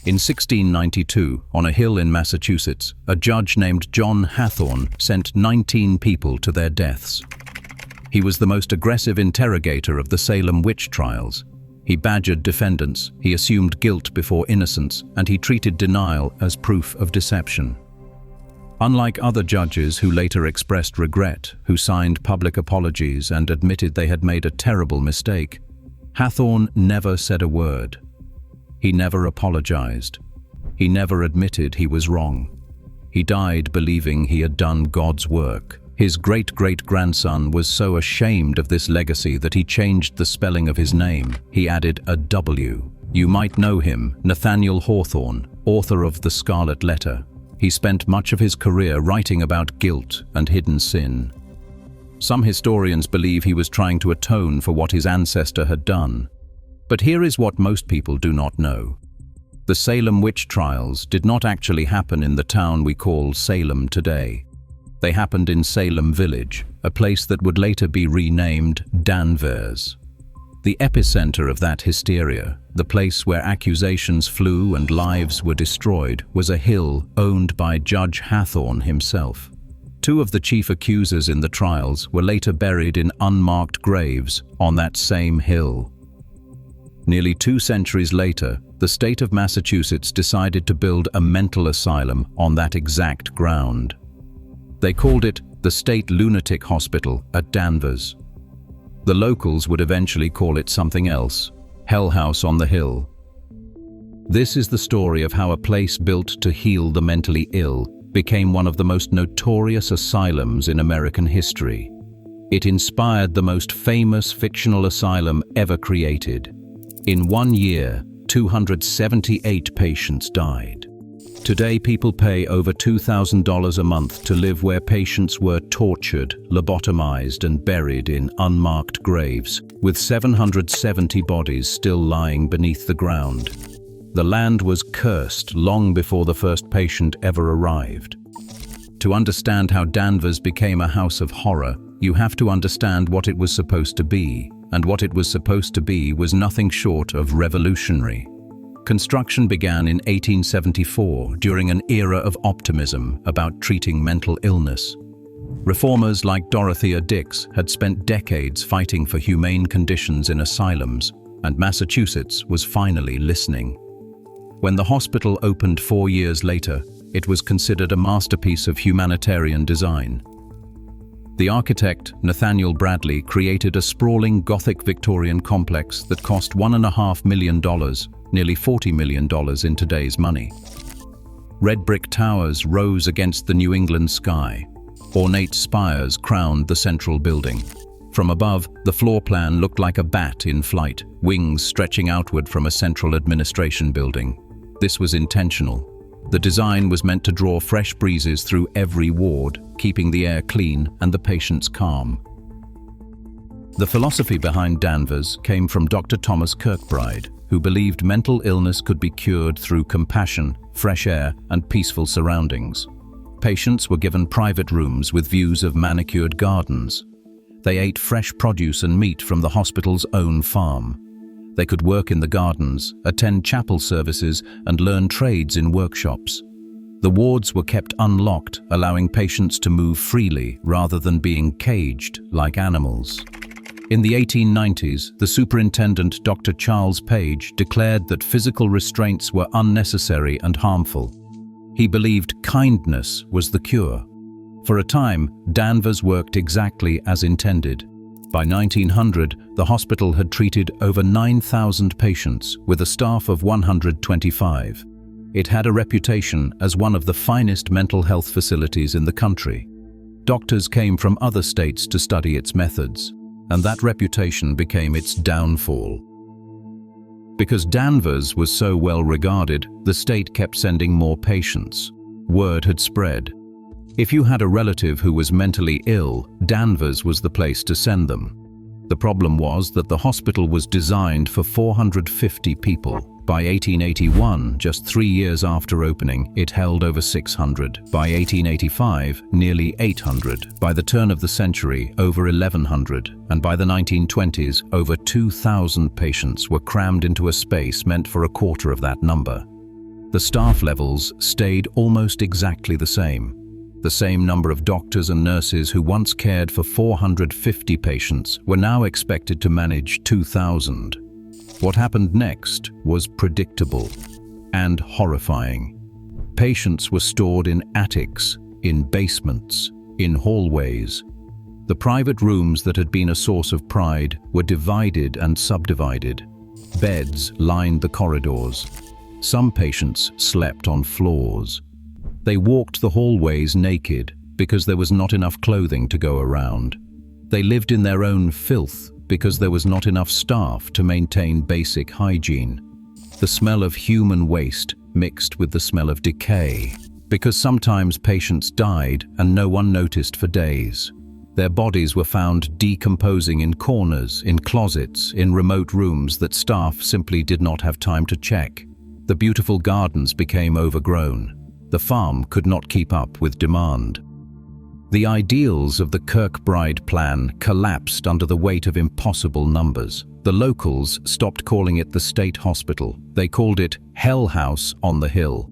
In 1692, on a hill in Massachusetts, a judge named John Hathorne sent 19 people to their deaths. He was the most aggressive interrogator of the Salem Witch Trials. He badgered defendants, he assumed guilt before innocence, and he treated denial as proof of deception. Unlike other judges who later expressed regret, who signed public apologies and admitted they had made a terrible mistake, Hathorne never said a word. He never apologized. He never admitted he was wrong. He died believing he had done God's work. His great-great-grandson was so ashamed of this legacy that he changed the spelling of his name. He added a W. You might know him, Nathaniel Hawthorne, author of The Scarlet Letter. He spent much of his career writing about guilt and hidden sin. Some historians believe he was trying to atone for what his ancestor had done. But here is what most people do not know. The Salem Witch Trials did not actually happen in the town we call Salem today. They happened in Salem Village, a place that would later be renamed Danvers. The epicenter of that hysteria, the place where accusations flew and lives were destroyed, was a hill owned by Judge Hathorne himself. Two of the chief accusers in the trials were later buried in unmarked graves on that same hill. Nearly 2 centuries later, the state of Massachusetts decided to build a mental asylum on that exact ground. They called it the State Lunatic Hospital at Danvers. The locals would eventually call it something else, Hell House on the Hill. This is the story of how a place built to heal the mentally ill became one of the most notorious asylums in American history. It inspired the most famous fictional asylum ever created. In 1 year, 278 patients died. Today, people pay over $2,000 a month to live where patients were tortured, lobotomized, and buried in unmarked graves, with 770 bodies still lying beneath the ground. The land was cursed long before the first patient ever arrived. To understand how Danvers became a house of horror, you have to understand what it was supposed to be, and what it was supposed to be was nothing short of revolutionary. Construction began in 1874 during an era of optimism about treating mental illness. Reformers like Dorothea Dix had spent decades fighting for humane conditions in asylums, and Massachusetts was finally listening. When the hospital opened 4 years later, it was considered a masterpiece of humanitarian design. The architect, Nathaniel Bradley, created a sprawling Gothic Victorian complex that cost $1.5 million, nearly $40 million in today's money. Red brick towers rose against the New England sky. Ornate spires crowned the central building. From above, the floor plan looked like a bat in flight, wings stretching outward from a central administration building. This was intentional. The design was meant to draw fresh breezes through every ward, keeping the air clean and the patients calm. The philosophy behind Danvers came from Dr. Thomas Kirkbride, who believed mental illness could be cured through compassion, fresh air, and peaceful surroundings. Patients were given private rooms with views of manicured gardens. They ate fresh produce and meat from the hospital's own farm. They could work in the gardens, attend chapel services, and learn trades in workshops. The wards were kept unlocked, allowing patients to move freely rather than being caged like animals. In the 1890s, the superintendent, Dr. Charles Page, declared that physical restraints were unnecessary and harmful. He believed kindness was the cure. For a time, Danvers worked exactly as intended. By 1900, the hospital had treated over 9,000 patients with a staff of 125. It had a reputation as one of the finest mental health facilities in the country. Doctors came from other states to study its methods, and that reputation became its downfall. Because Danvers was so well regarded, the state kept sending more patients. Word had spread. If you had a relative who was mentally ill, Danvers was the place to send them. The problem was that the hospital was designed for 450 people. By 1881, just 3 years after opening, it held over 600. By 1885, nearly 800. By the turn of the century, over 1,100. And by the 1920s, over 2,000 patients were crammed into a space meant for a quarter of that number. The staff levels stayed almost exactly the same. The same number of doctors and nurses who once cared for 450 patients were now expected to manage 2,000. What happened next was predictable and horrifying. Patients were stored in attics, in basements, in hallways. The private rooms that had been a source of pride were divided and subdivided. Beds lined the corridors. Some patients slept on floors. They walked the hallways naked because there was not enough clothing to go around. They lived in their own filth because there was not enough staff to maintain basic hygiene. The smell of human waste mixed with the smell of decay, because sometimes patients died and no one noticed for days. Their bodies were found decomposing in corners, in closets, in remote rooms that staff simply did not have time to check. The beautiful gardens became overgrown. The farm could not keep up with demand. The ideals of the Kirkbride plan collapsed under the weight of impossible numbers. The locals stopped calling it the state hospital. They called it Hell House on the Hill.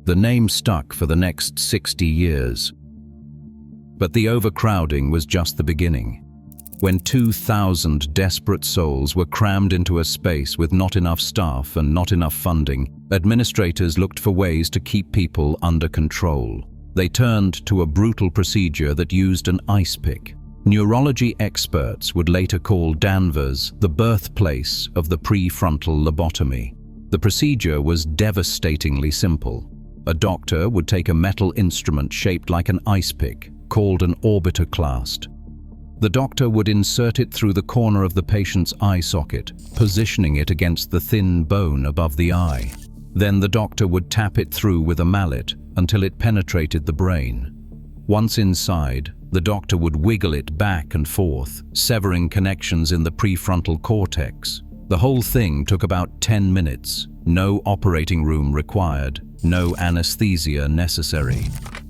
The name stuck for the next 60 years. But the overcrowding was just the beginning. When 2,000 desperate souls were crammed into a space with not enough staff and not enough funding, administrators looked for ways to keep people under control. They turned to a brutal procedure that used an ice pick. Neurology experts would later call Danvers the birthplace of the prefrontal lobotomy. The procedure was devastatingly simple. A doctor would take a metal instrument shaped like an ice pick, called an orbitoclast. The doctor would insert it through the corner of the patient's eye socket, positioning it against the thin bone above the eye. Then the doctor would tap it through with a mallet until it penetrated the brain. Once inside, the doctor would wiggle it back and forth, severing connections in the prefrontal cortex. The whole thing took about 10 minutes. No operating room required, no anesthesia necessary.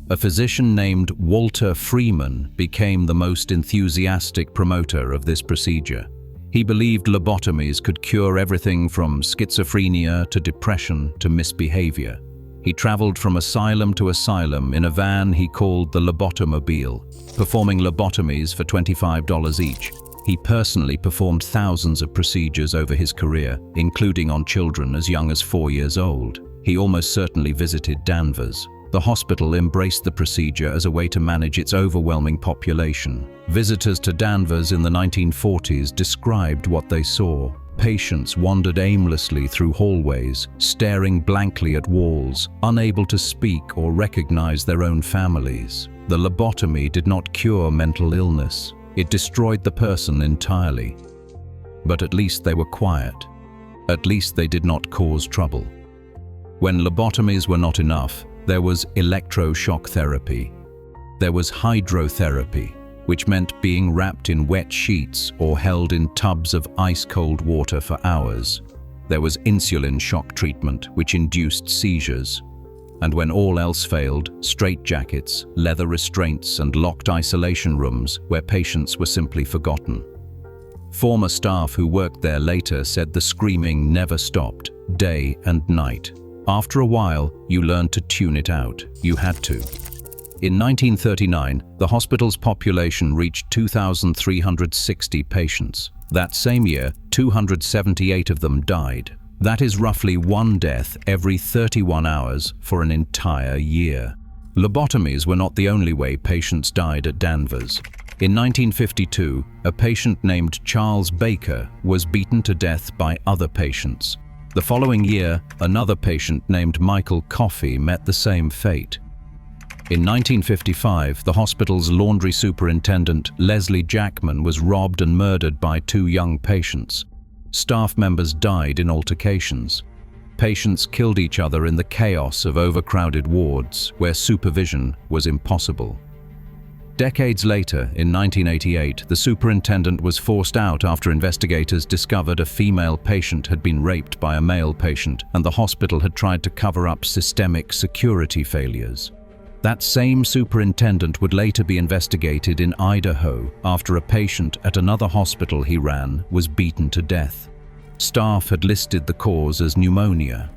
A physician named Walter Freeman became the most enthusiastic promoter of this procedure. He believed lobotomies could cure everything from schizophrenia to depression to misbehavior. He traveled from asylum to asylum in a van he called the Lobotomobile, performing lobotomies for $25 each. He personally performed thousands of procedures over his career, including on children as young as 4 years old. He almost certainly visited Danvers. The hospital embraced the procedure as a way to manage its overwhelming population. Visitors to Danvers in the 1940s described what they saw. Patients wandered aimlessly through hallways, staring blankly at walls, unable to speak or recognize their own families. The lobotomy did not cure mental illness. It destroyed the person entirely. But at least they were quiet. At least they did not cause trouble. When lobotomies were not enough, there was electroshock therapy. There was hydrotherapy, which meant being wrapped in wet sheets or held in tubs of ice-cold water for hours. There was insulin shock treatment, which induced seizures. And when all else failed, straitjackets, leather restraints, and locked isolation rooms where patients were simply forgotten. Former staff who worked there later said the screaming never stopped, day and night. After a while, you learned to tune it out. You had to. In 1939, the hospital's population reached 2,360 patients. That same year, 278 of them died. That is roughly one death every 31 hours for an entire year. Lobotomies were not the only way patients died at Danvers. In 1952, a patient named Charles Baker was beaten to death by other patients. The following year, another patient named Michael Coffey met the same fate. In 1955, the hospital's laundry superintendent, Leslie Jackman, was robbed and murdered by 2 young patients. Staff members died in altercations. Patients killed each other in the chaos of overcrowded wards where supervision was impossible. Decades later, in 1988, the superintendent was forced out after investigators discovered a female patient had been raped by a male patient, and the hospital had tried to cover up systemic security failures. That same superintendent would later be investigated in Idaho after a patient at another hospital he ran was beaten to death. Staff had listed the cause as pneumonia.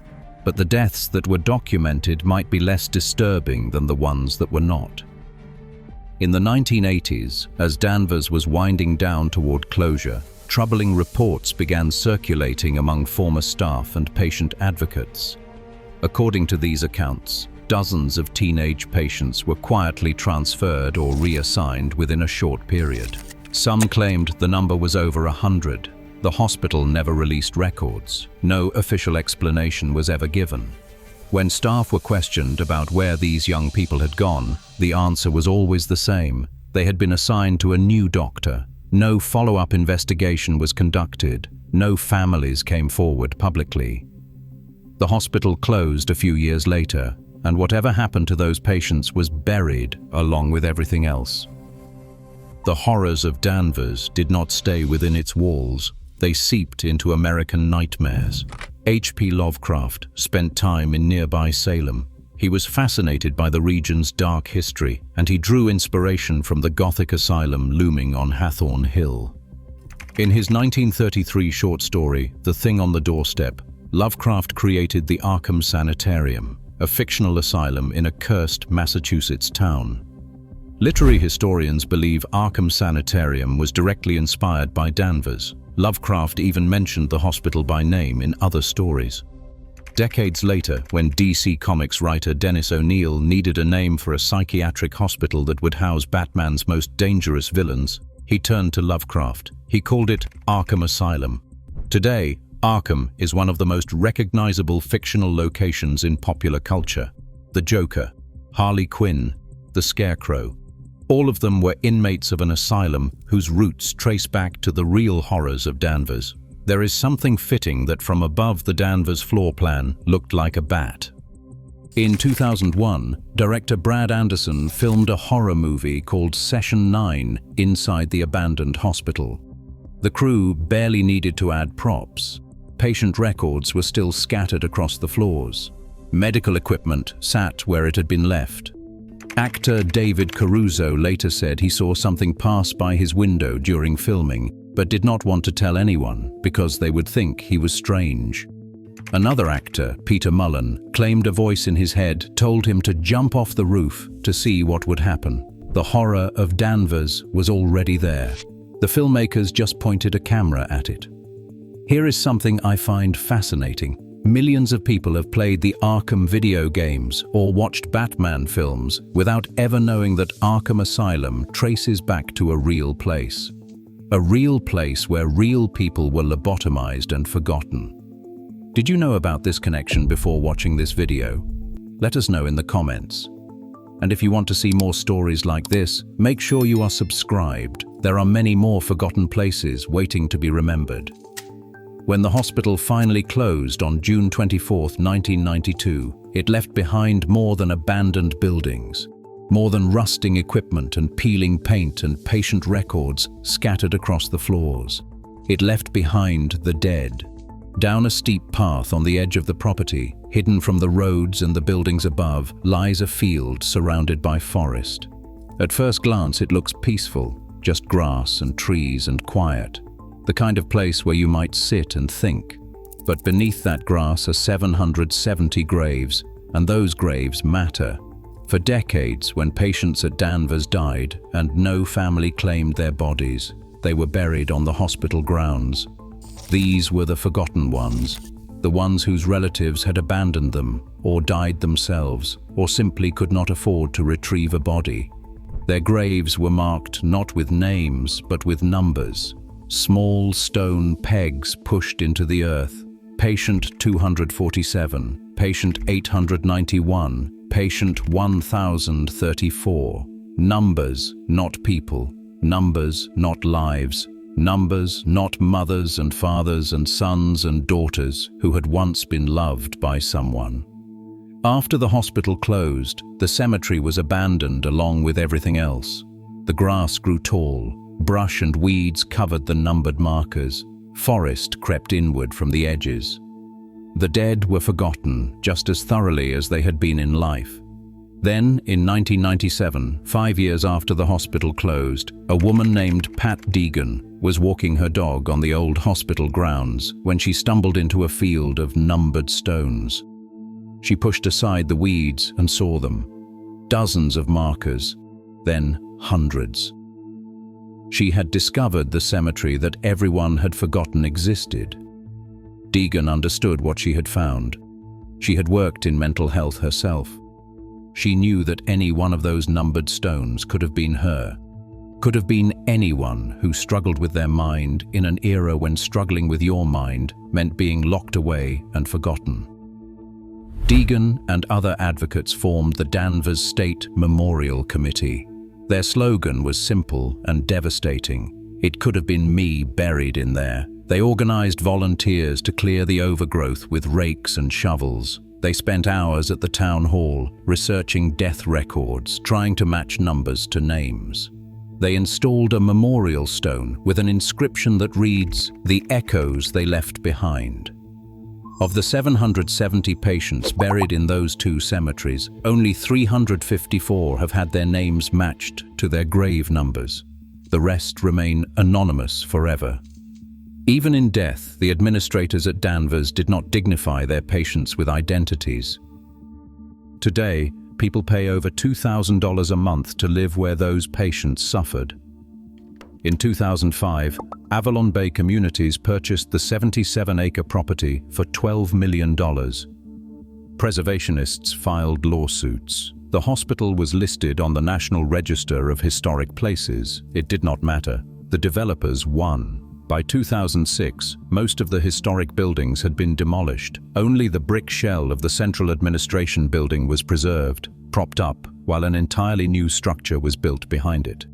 but the deaths that were documented might be less disturbing than the ones that were not. In the 1980s, as Danvers was winding down toward closure, troubling reports began circulating among former staff and patient advocates. According to these accounts, dozens of teenage patients were quietly transferred or reassigned within a short period. Some claimed the number was over 100. The hospital never released records. No official explanation was ever given. When staff were questioned about where these young people had gone, the answer was always the same. They had been assigned to a new doctor. No follow-up investigation was conducted. No families came forward publicly. The hospital closed a few years later, and whatever happened to those patients was buried along with everything else. The horrors of Danvers did not stay within its walls. They seeped into American nightmares. H.P. Lovecraft spent time in nearby Salem. He was fascinated by the region's dark history, and he drew inspiration from the Gothic asylum looming on Hathorne Hill. In his 1933 short story, The Thing on the Doorstep, Lovecraft created the Arkham Sanitarium, a fictional asylum in a cursed Massachusetts town. Literary historians believe Arkham Sanitarium was directly inspired by Danvers. Lovecraft even mentioned the hospital by name in other stories. Decades later, when DC Comics writer Dennis O'Neil needed a name for a psychiatric hospital that would house Batman's most dangerous villains, he turned to Lovecraft. He called it Arkham Asylum. Today, Arkham is one of the most recognizable fictional locations in popular culture. The Joker, Harley Quinn, the Scarecrow. All of them were inmates of an asylum whose roots trace back to the real horrors of Danvers. There is something fitting that from above the Danvers floor plan looked like a bat. In 2001, director Brad Anderson filmed a horror movie called Session 9 inside the abandoned hospital. The crew barely needed to add props. Patient records were still scattered across the floors. Medical equipment sat where it had been left. Actor David Caruso later said he saw something pass by his window during filming, but did not want to tell anyone because they would think he was strange. Another actor, Peter Mullen, claimed a voice in his head told him to jump off the roof to see what would happen. The horror of Danvers was already there. The filmmakers just pointed a camera at it. Here is something I find fascinating. Millions of people have played the Arkham video games or watched Batman films without ever knowing that Arkham Asylum traces back to a real place. A real place where real people were lobotomized and forgotten. Did you know about this connection before watching this video? Let us know in the comments. And if you want to see more stories like this, make sure you are subscribed. There are many more forgotten places waiting to be remembered. When the hospital finally closed on June 24, 1992, it left behind more than abandoned buildings, more than rusting equipment and peeling paint and patient records scattered across the floors. It left behind the dead. Down a steep path on the edge of the property, hidden from the roads and the buildings above, lies a field surrounded by forest. At first glance, it looks peaceful, just grass and trees and quiet. The kind of place where you might sit and think. But beneath that grass are 770 graves, and those graves matter. For decades, when patients at Danvers died and no family claimed their bodies, they were buried on the hospital grounds. These were the forgotten ones, the ones whose relatives had abandoned them, or died themselves, or simply could not afford to retrieve a body. Their graves were marked not with names, but with numbers. Small stone pegs pushed into the earth. Patient 247, patient 891, patient 1034. Numbers, not people. Numbers, not lives. Numbers, not mothers and fathers and sons and daughters who had once been loved by someone. After the hospital closed, the cemetery was abandoned along with everything else. The grass grew tall. Brush and weeds covered the numbered markers. Forest crept inward from the edges. The dead were forgotten just as thoroughly as they had been in life. Then, in 1997, 5 years after the hospital closed, a woman named Pat Deegan was walking her dog on the old hospital grounds when she stumbled into a field of numbered stones. She pushed aside the weeds and saw them. Dozens of markers, then hundreds. She had discovered the cemetery that everyone had forgotten existed. Deegan understood what she had found. She had worked in mental health herself. She knew that any one of those numbered stones could have been her, could have been anyone who struggled with their mind in an era when struggling with your mind meant being locked away and forgotten. Deegan and other advocates formed the Danvers State Memorial Committee. Their slogan was simple and devastating. It could have been me buried in there. They organized volunteers to clear the overgrowth with rakes and shovels. They spent hours at the town hall, researching death records, trying to match numbers to names. They installed a memorial stone with an inscription that reads, "The echoes they left behind." Of the 770 patients buried in those two cemeteries, only 354 have had their names matched to their grave numbers. The rest remain anonymous forever. Even in death, the administrators at Danvers did not dignify their patients with identities. Today, people pay over $2,000 a month to live where those patients suffered. In 2005, Avalon Bay Communities purchased the 77-acre property for $12 million. Preservationists filed lawsuits. The hospital was listed on the National Register of Historic Places. It did not matter. The developers won. By 2006, most of the historic buildings had been demolished. Only the brick shell of the Central Administration Building was preserved, propped up, while an entirely new structure was built behind it.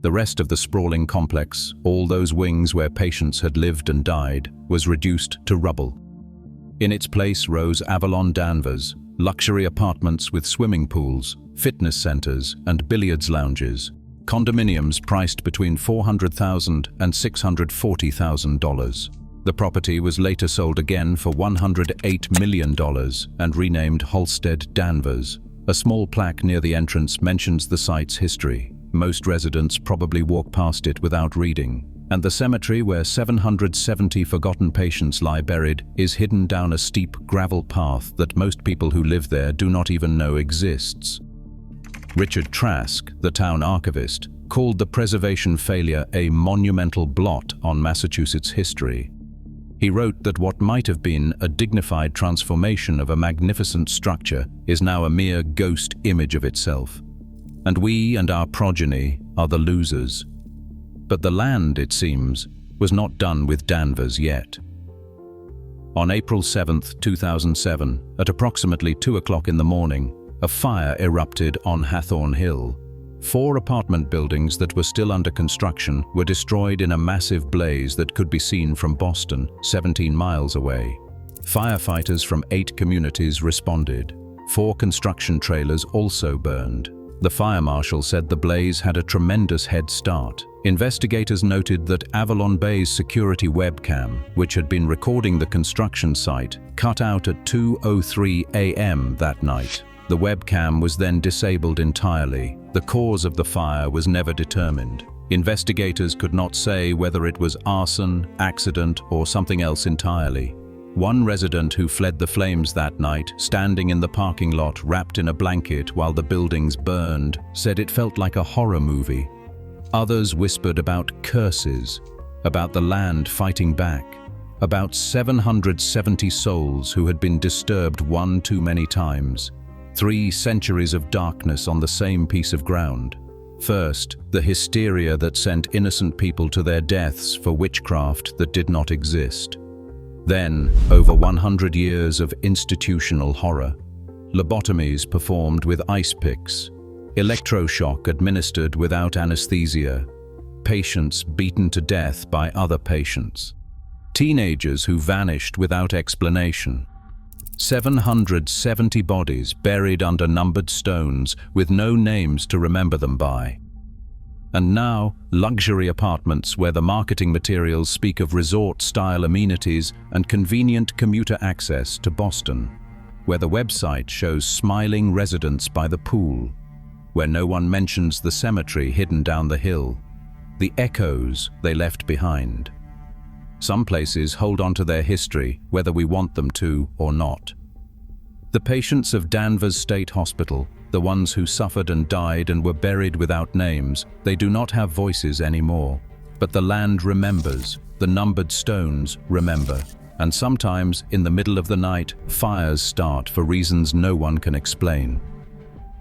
The rest of the sprawling complex, all those wings where patients had lived and died, was reduced to rubble. In its place rose Avalon Danvers, luxury apartments with swimming pools, fitness centers, and billiards lounges. Condominiums priced between $400,000 and $640,000. The property was later sold again for $108 million and renamed Halsted Danvers. A small plaque near the entrance mentions the site's history. Most residents probably walk past it without reading. And the cemetery where 770 forgotten patients lie buried is hidden down a steep gravel path that most people who live there do not even know exists. Richard Trask, the town archivist, called the preservation failure a monumental blot on Massachusetts history. He wrote that what might have been a dignified transformation of a magnificent structure is now a mere ghost image of itself. And we and our progeny are the losers. But the land, it seems, was not done with Danvers yet. On April 7, 2007, at approximately 2 o'clock in the morning, a fire erupted on Hathorne Hill. 4 apartment buildings that were still under construction were destroyed in a massive blaze that could be seen from Boston, 17 miles away. Firefighters from 8 communities responded. 4 construction trailers also burned. The fire marshal said the blaze had a tremendous head start. Investigators noted that Avalon Bay's security webcam, which had been recording the construction site, cut out at 2:03 a.m. that night. The webcam was then disabled entirely. The cause of the fire was never determined. Investigators could not say whether it was arson, accident, or something else entirely. One resident who fled the flames that night, standing in the parking lot wrapped in a blanket while the buildings burned, said it felt like a horror movie. Others whispered about curses, about the land fighting back, about 770 souls who had been disturbed one too many times. 3 centuries of darkness on the same piece of ground. First, the hysteria that sent innocent people to their deaths for witchcraft that did not exist. Then, over 100 years of institutional horror. Lobotomies performed with ice picks, electroshock administered without anesthesia, patients beaten to death by other patients, teenagers who vanished without explanation. 770 bodies buried under numbered stones with no names to remember them by. And now, luxury apartments where the marketing materials speak of resort-style amenities and convenient commuter access to Boston, where the website shows smiling residents by the pool, where no one mentions the cemetery hidden down the hill, the echoes they left behind. Some places hold on to their history, whether we want them to or not. The patients of Danvers State Hospital, the ones who suffered and died and were buried without names, they do not have voices anymore. But the land remembers, the numbered stones remember. And sometimes, in the middle of the night, fires start for reasons no one can explain.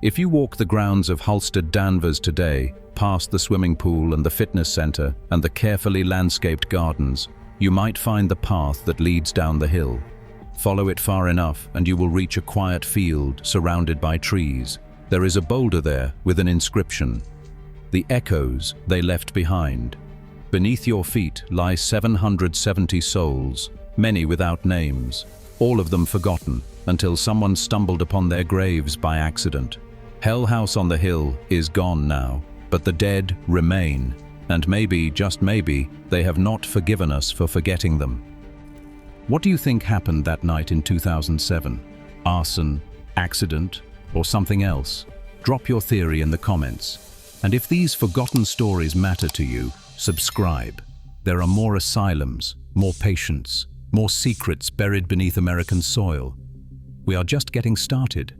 If you walk the grounds of Halstead Danvers today, past the swimming pool and the fitness center and the carefully landscaped gardens, you might find the path that leads down the hill. Follow it far enough and you will reach a quiet field surrounded by trees. There is a boulder there with an inscription. The echoes they left behind. Beneath your feet lie 770 souls, many without names, all of them forgotten until someone stumbled upon their graves by accident. Hell House on the Hill is gone now, but the dead remain, and maybe, just maybe, they have not forgiven us for forgetting them. What do you think happened that night in 2007? Arson, accident, or something else? Drop your theory in the comments. And if these forgotten stories matter to you, subscribe. There are more asylums, more patients, more secrets buried beneath American soil. We are just getting started.